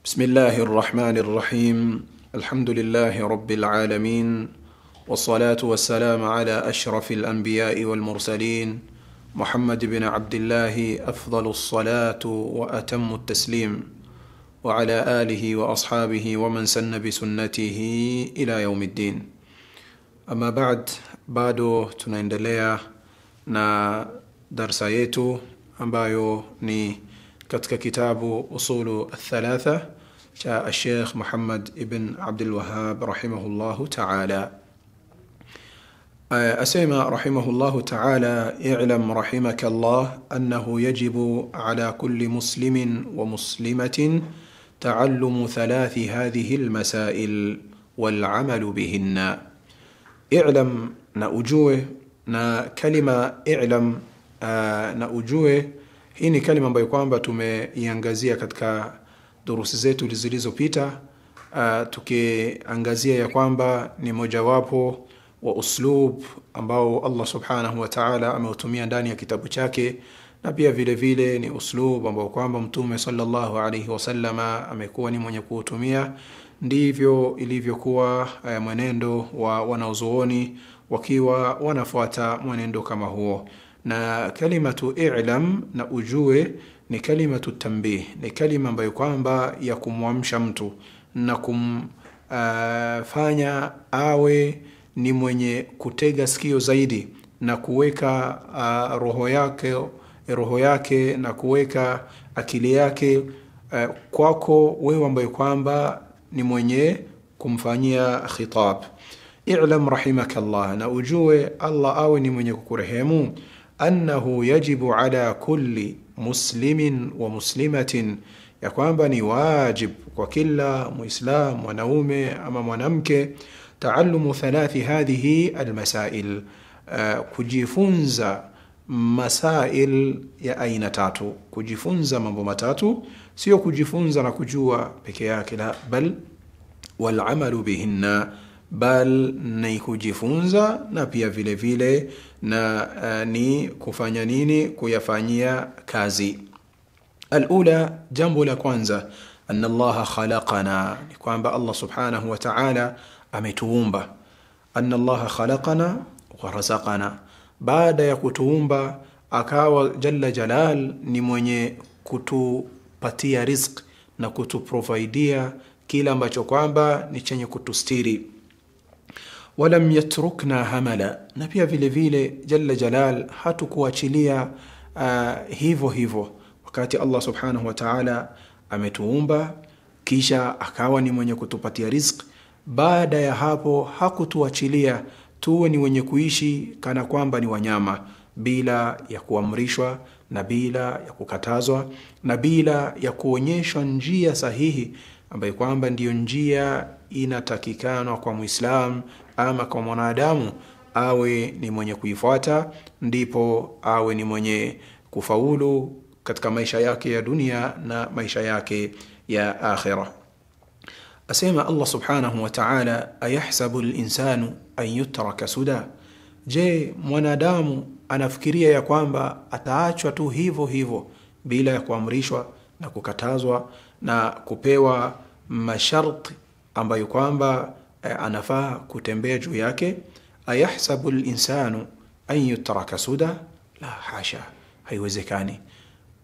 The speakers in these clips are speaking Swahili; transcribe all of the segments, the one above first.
بسم الله الرحمن الرحيم. الحمد لله رب العالمين، والصلاة والسلام على أشرف الأنبياء والمرسلين محمد بن عبد الله أفضل الصلاة وأتم التسليم، وعلى آله وأصحابه ومن سن بسنته إلى يوم الدين. أما بعد، bado tunaendelea na darsa yetu ambayo ni katika kitabu usulu الثلاثة cha الشيخ محمد ابن عبد الوهاب رحمه الله تعالى. أسمى رحمه الله تعالى: اعلم رحمك الله أنه يجب على كل مسلم ومسلمة تعلم ثلاث هذه المسائل والعمل بهن. اعلم na ujue, na kalima i'lam na ujue, hii ni kalima ambayo kwamba tumeiangazia katika durusi zetu zilizopita, tukiangazia ya kwamba ni mojawapo wa uslub ambao Allah subhanahu wa ta'ala ameutumia ndani ya kitabu chake, na pia vile vile ni uslub ambao kwamba Mtume sallallahu alayhi wasallama amekuwa ni mwenye kuutumia. Ndivyo ilivyokuwa mwenendo wa wanazuoni wakiwa wanafuata mwenendo kama huo. Na kalimatu i'lam na ujue ni kalimatu tanbih, ni kalima ambayo kwamba ya kumwamsha mtu na kumfanya awe ni mwenye kutega sikio zaidi na kuweka roho yake na kuweka akili yake kwako wewe ambaye kwamba ni mwenye kumfanyia khitab. I'lam rahimakallah, na ujue Allah awe ni mwenye kukurehemu, annahu yajibu ala kulli muslimin wa muslimatin, ya kwamba ni wajib kwa kila muislam, mwanaume ama mwanamke, taallumu thalathi hadhihi almasail, kujifunza masail ya aina tatu, kujifunza mambo matatu, sio kujifunza na kujua peke yake, la, bal wal amalu bihinna, bal ni kujifunza na pia vile vile na ni kufanya nini? Kuyafanyia kazi. Alula, jambo la kwanza, anna Allah khalaqana, ni kwamba Allah subhanahu wa ta'ala ametuumba. Anna Allah khalaqana wa razaqana, baada ya kutuumba akawa jalla jalal ni mwenye kutupatia rizq na kutuprovidea kila ambacho kwamba ni chenye kutustiri. Walam yatrukna hamala, na pia vile vile jalla jalal hatukuachilia hivyo hivyo. Wakati Allah subhanahu wa ta'ala ametuumba kisha akawa ni mwenye kutupatia rizq, baada ya hapo hakutuachilia tuwe ni wenye kuishi kana kwamba ni wanyama, bila ya kuamrishwa na bila ya kukatazwa na bila ya kuonyeshwa njia sahihi ambayo kwamba ndiyo njia inatakikana kwa Muislam ama kwa mwanadamu awe ni mwenye kuifuata, ndipo awe ni mwenye kufaulu katika maisha yake ya dunia na maisha yake ya akhirah. Asema Allah subhanahu wa ta'ala: ayahsabu al-insanu an yutraka suda, je, mwanadamu anafikiria ya kwamba ataachwa tu hivyo hivyo bila ya kuamrishwa na kukatazwa na kupewa masharti ambayo kwamba anafaa kutembea juu yake? Ayahsabu al-insanu an yutraka suda, la hasha, haiwezekani.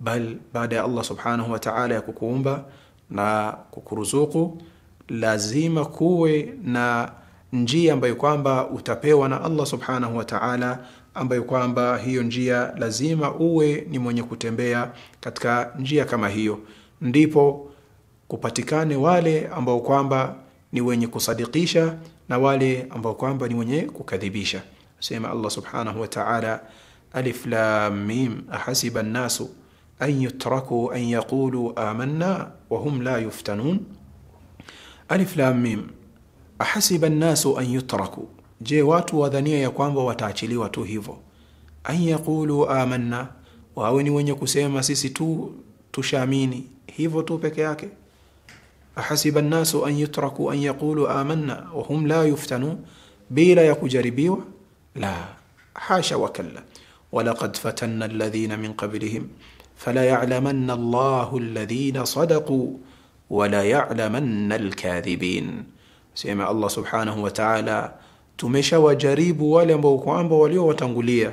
Bal baada ya Allah subhanahu wa ta'ala ya kukuumba na kukuruzuku, lazima kuwe na njia ambayo kwamba utapewa na Allah subhanahu wa ta'ala, ambayo kwamba hiyo njia lazima uwe ni mwenye kutembea katika njia kama hiyo, ndipo kupatikane wale ambao kwamba ni wenye kusadikisha na wale ambao kwamba ni wenye kukadhibisha. Sema Allah subhanahu wa ta'ala: alif lam mim, ahasiba an-nasu an yutraku an yaqulu amanna wa hum la yuftanun. Alif lam mim, ahasiba an-nasu an yutraku, je, watu wadhania ya kwamba wataachiliwa tu hivyo? An yaqulu amanna, wawe ni wenye kusema sisi tu tushaamini hivyo tu peke yake. Ahasiba an-nasu an yutraku an yaqulu amanna wa hum la yuftanun, bila ya kujaribiwa? La, hasha wa kalla. Walaqad fatanna alladhina min qablihim fala ya'lamanna Allahu alladhina sadaqu wala ya'lamanna alkadhibin. Sema Allah subhanahu wa ta'ala, tumeshawajaribu wale ambao kwamba waliowatangulia,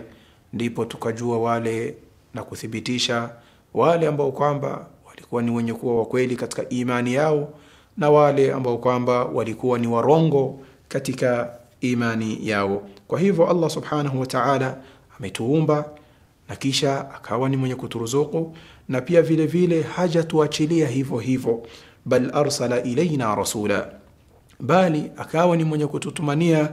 ndipo tukajua wale na kuthibitisha wale ambao kwamba walikuwa ni wenye kuwa wakweli katika imani yao na wale ambao kwamba walikuwa ni warongo katika imani yao. Kwa hivyo Allah subhanahu wa ta'ala ametuumba na kisha akawa ni mwenye kuturuzuku, na pia vile vile hajatuachilia hivyo hivyo, bal arsala ilaina rasula, bali akawa ni mwenye kututumania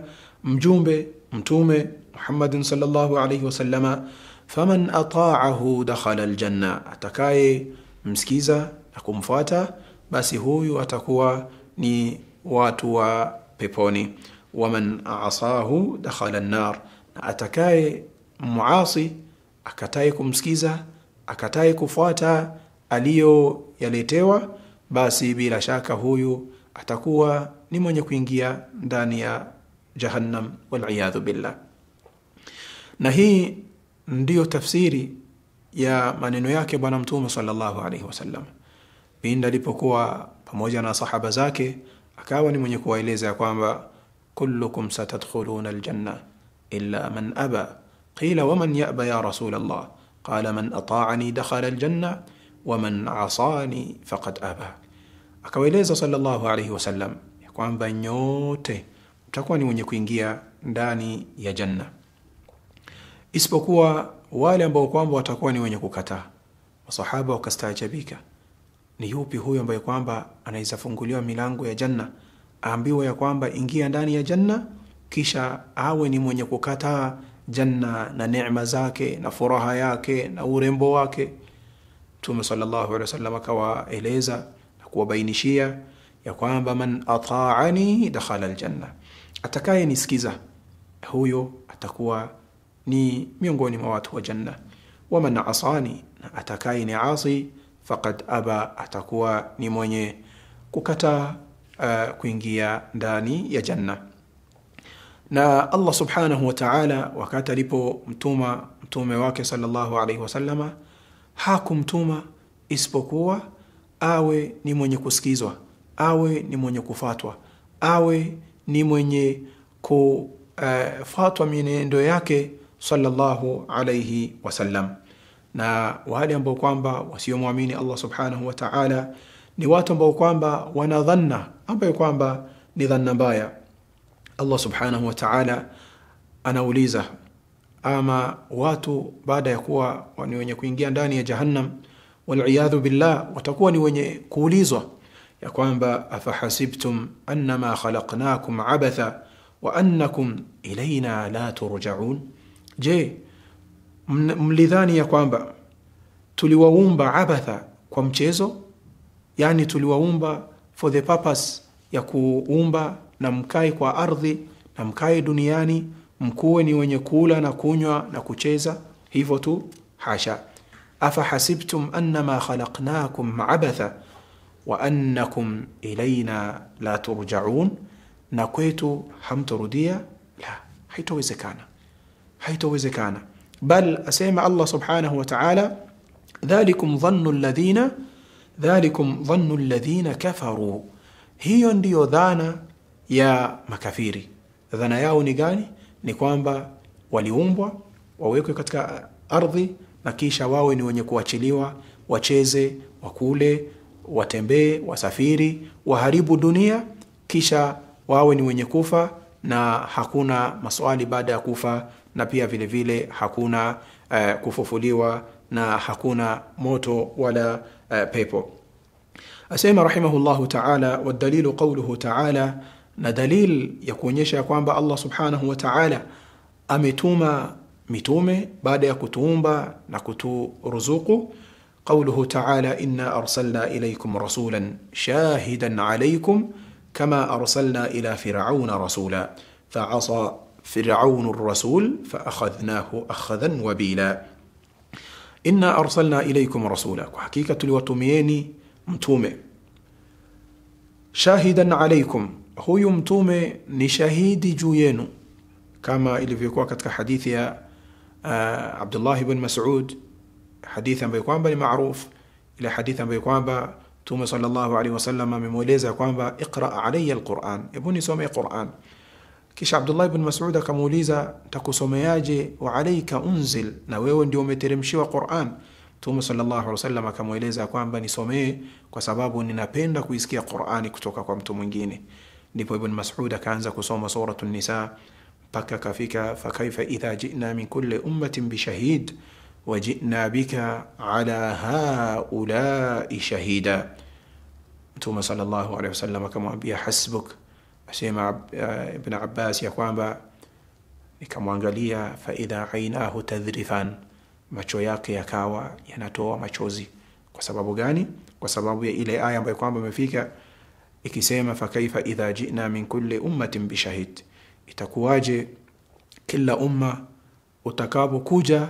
mtume Muhammadin sallallahu alayhi wasallama. Faman ata'ahu dakhala aljanna, atakaye msikiza na kumfuata basi huyu atakuwa ni watu wa peponi. Waman asahu dakhala an-nar, na atakaye muasi, akataye kumsikiza, akataye kufuata aliyo yaletewa, basi bila shaka huyu atakuwa ni mwenye kuingia ndani ya jahannam, wal billah. Na hii ndiyo tafsiri ya maneno yake bwana mtume sallallahu alayhi wasallam pindi alipokuwa pamoja na sahaba zake, akawa ni mwenye kuwaeleza kwamba kullukum satadkhuluna aljanna illa man aba, qila waman ya'ba ya rasul Allah, qala man ata'ani dakhala aljanna waman 'asani faqad aba. Akawaeleza sallallahu alayhi wasallam kwamba nyote mtakuwa ni wenye kuingia ndani ya janna isipokuwa wale ambao kwamba watakuwa ni wenye kukataa. Masahaba wakastaajabika, ni yupi huyo ambaye kwamba anaweza funguliwa milango ya janna, aambiwa ya kwamba ingia ndani ya janna, kisha awe ni mwenye kukataa janna na neema zake na furaha yake na urembo wake? Mtume sallallahu alaihi wasallam akawaeleza na kuwabainishia ya kwamba man ata'ani dakhala aljanna, atakaye nisikiza huyo atakuwa ni miongoni mwa watu wa janna. Waman asani, atakaye ni asi, faqad aba, atakuwa ni mwenye kukataa kuingia ndani ya janna. Na Allah subhanahu wa ta'ala wakati alipomtuma mtume wake sallallahu alayhi wasallama, hakumtuma isipokuwa awe ni mwenye kusikizwa, awe ni mwenye kufatwa, awe ni mwenye kufatwa mienendo yake sallallahu alayhi wasallam. Na wale ambao kwamba wasiomwamini Allah subhanahu wa ta'ala ni watu ambao kwamba wanadhanna ambao kwamba ni dhanna mbaya. Allah subhanahu wa ta'ala anauliza, ama watu baada ya kuwa ni wenye kuingia ndani ya jahannam, wal billah, watakuwa ni wenye kuulizwa ya kwamba afahasibtum annama khalaqnakum abatha wa annakum ilayna la turja'un, je, mlidhani ya kwamba tuliwaumba abatha, kwa mchezo? Yani tuliwaumba for the purpose ya kuumba na mkae kwa ardhi na mkae duniani mkuwe ni wenye kula na kunywa na kucheza hivyo tu? Hasha. Afahasibtum annama khalaqnakum abatha wa annakum ilayna la turja'un, na kwetu hamturudia? La, haitowezekana. Bal asema Allah subhanahu wa ta'ala, dhalikum dhannu alladhina kafaru, hiyo ndiyo dhana ya makafiri. Dhana yao ni gani? Ni kwamba waliumbwa wawekwe katika ardhi na kisha wawe ni wenye kuachiliwa, wacheze, wakule, watembee, wasafiri, waharibu dunia, kisha wawe ni wenye kufa na hakuna maswali baada ya kufa, na pia vile vile hakuna kufufuliwa na hakuna moto wala pepo. Asema rahimahullahu ta'ala, wa dalilu qawluhu ta'ala, na dalil ya kuonyesha kwamba Allah subhanahu wa ta'ala ametuma mitume baada ya kutuumba na kuturuzuku. Qawluhu ta'ala, inna arsalna ilaykum rasulan shahidan alaykum kama arsalna ila fir'auna rasula fa'asa fir'aunu ar-rasul fa'akhadhnahu akhadhan wabila. Inna arsalna ilaykum rasula, kwa hakika tuliwatumieni mtume. Shahidan alaykum, huyu mtume ni shahidi juu yenu, kama ilivyokuwa katika hadithi ya Abdullah ibn Mas'ud, hadithi ambayo kwamba ni maarufu, ile hadithi ambayo kwamba Mtume sallallahu alaihi wasallam amemueleza kwamba iqra alayya alquran, hebu nisome Quran. Kisha Abdullah ibn Mas'ud akamuuliza, takusomeaje wa alayka unzil, na wewe ndio umeteremshiwa Quran? Mtume sallallahu alaihi wasallam akamueleza kwamba nisomee kwa sababu ninapenda kuisikia Qur'ani kutoka kwa mtu mwingine. Ndipo Ibn Mas'ud akaanza kusoma suratul Nisa mpaka kafika fakaifa idha ji'na min kulli ummatin bishahid wa ji'na bika ala haula'i shahida. Mtume sallallahu alaihi wasallam akamwambia hasbuk, asema Ibn Abbas ya kwamba nikamwangalia fa idha ainahu tadhrifan, macho yake yakawa yanatoa machozi. Kwa sababu gani? Kwa sababu ya ile aya ambayo kwamba imefika ikisema fakaifa idha ji'na min kulli ummatin bishahid, itakuwaje kila umma utakapokuja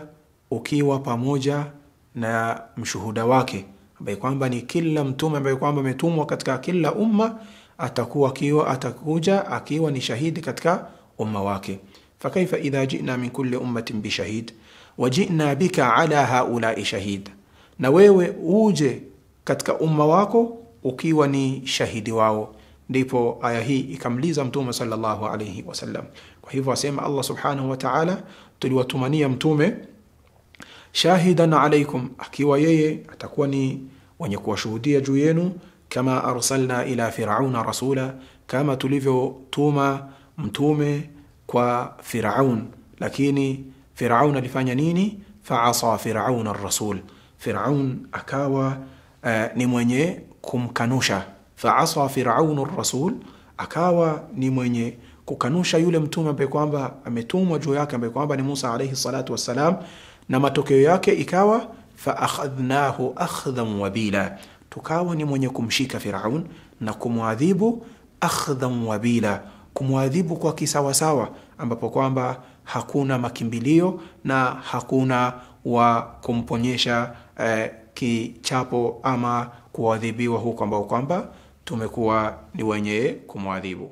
ukiwa pamoja na mshuhuda wake, ambaye kwamba ni kila mtume ambaye kwamba ametumwa katika kila umma atakuja akiwa ni shahidi katika umma wake. Fakaifa idha ji'na min kulli ummatin bishahid wajina bika ala haulai shahid, na wewe uje katika umma wako ukiwa ni shahidi wao. Ndipo aya hii ikamliza mtume sallallahu alayhi wasallam. Kwa hivyo asema Allah subhanahu wa ta'ala, tuliwatumania mtume shahidan alaykum, akiwa yeye atakuwa ni wenye kuwashuhudia juu yenu, kama arsalna ila fir'auna rasula, kama tulivyotuma mtume kwa Firaun. Lakini Firaun alifanya nini? Fa'asa Firaun ar-rasul, Firaun akawa ni mwenye kumkanusha. Fa'asa Firaun ar-rasul, akawa ni mwenye kukanusha yule mtume ambaye kwamba ametumwa juu yake, ambaye kwamba ni Musa alayhi salatu wassalam, na matokeo yake ikawa fa akhadhnahu akhdhan wabila, tukawa ni mwenye kumshika Firaun na kumwadhibu akhdhan wabila, kumwadhibu kwa kisawasawa, ambapo kwamba hakuna makimbilio na hakuna wa kumponyesha kichapo ama kuadhibiwa huko ambao kwamba tumekuwa ni wenye kumwadhibu.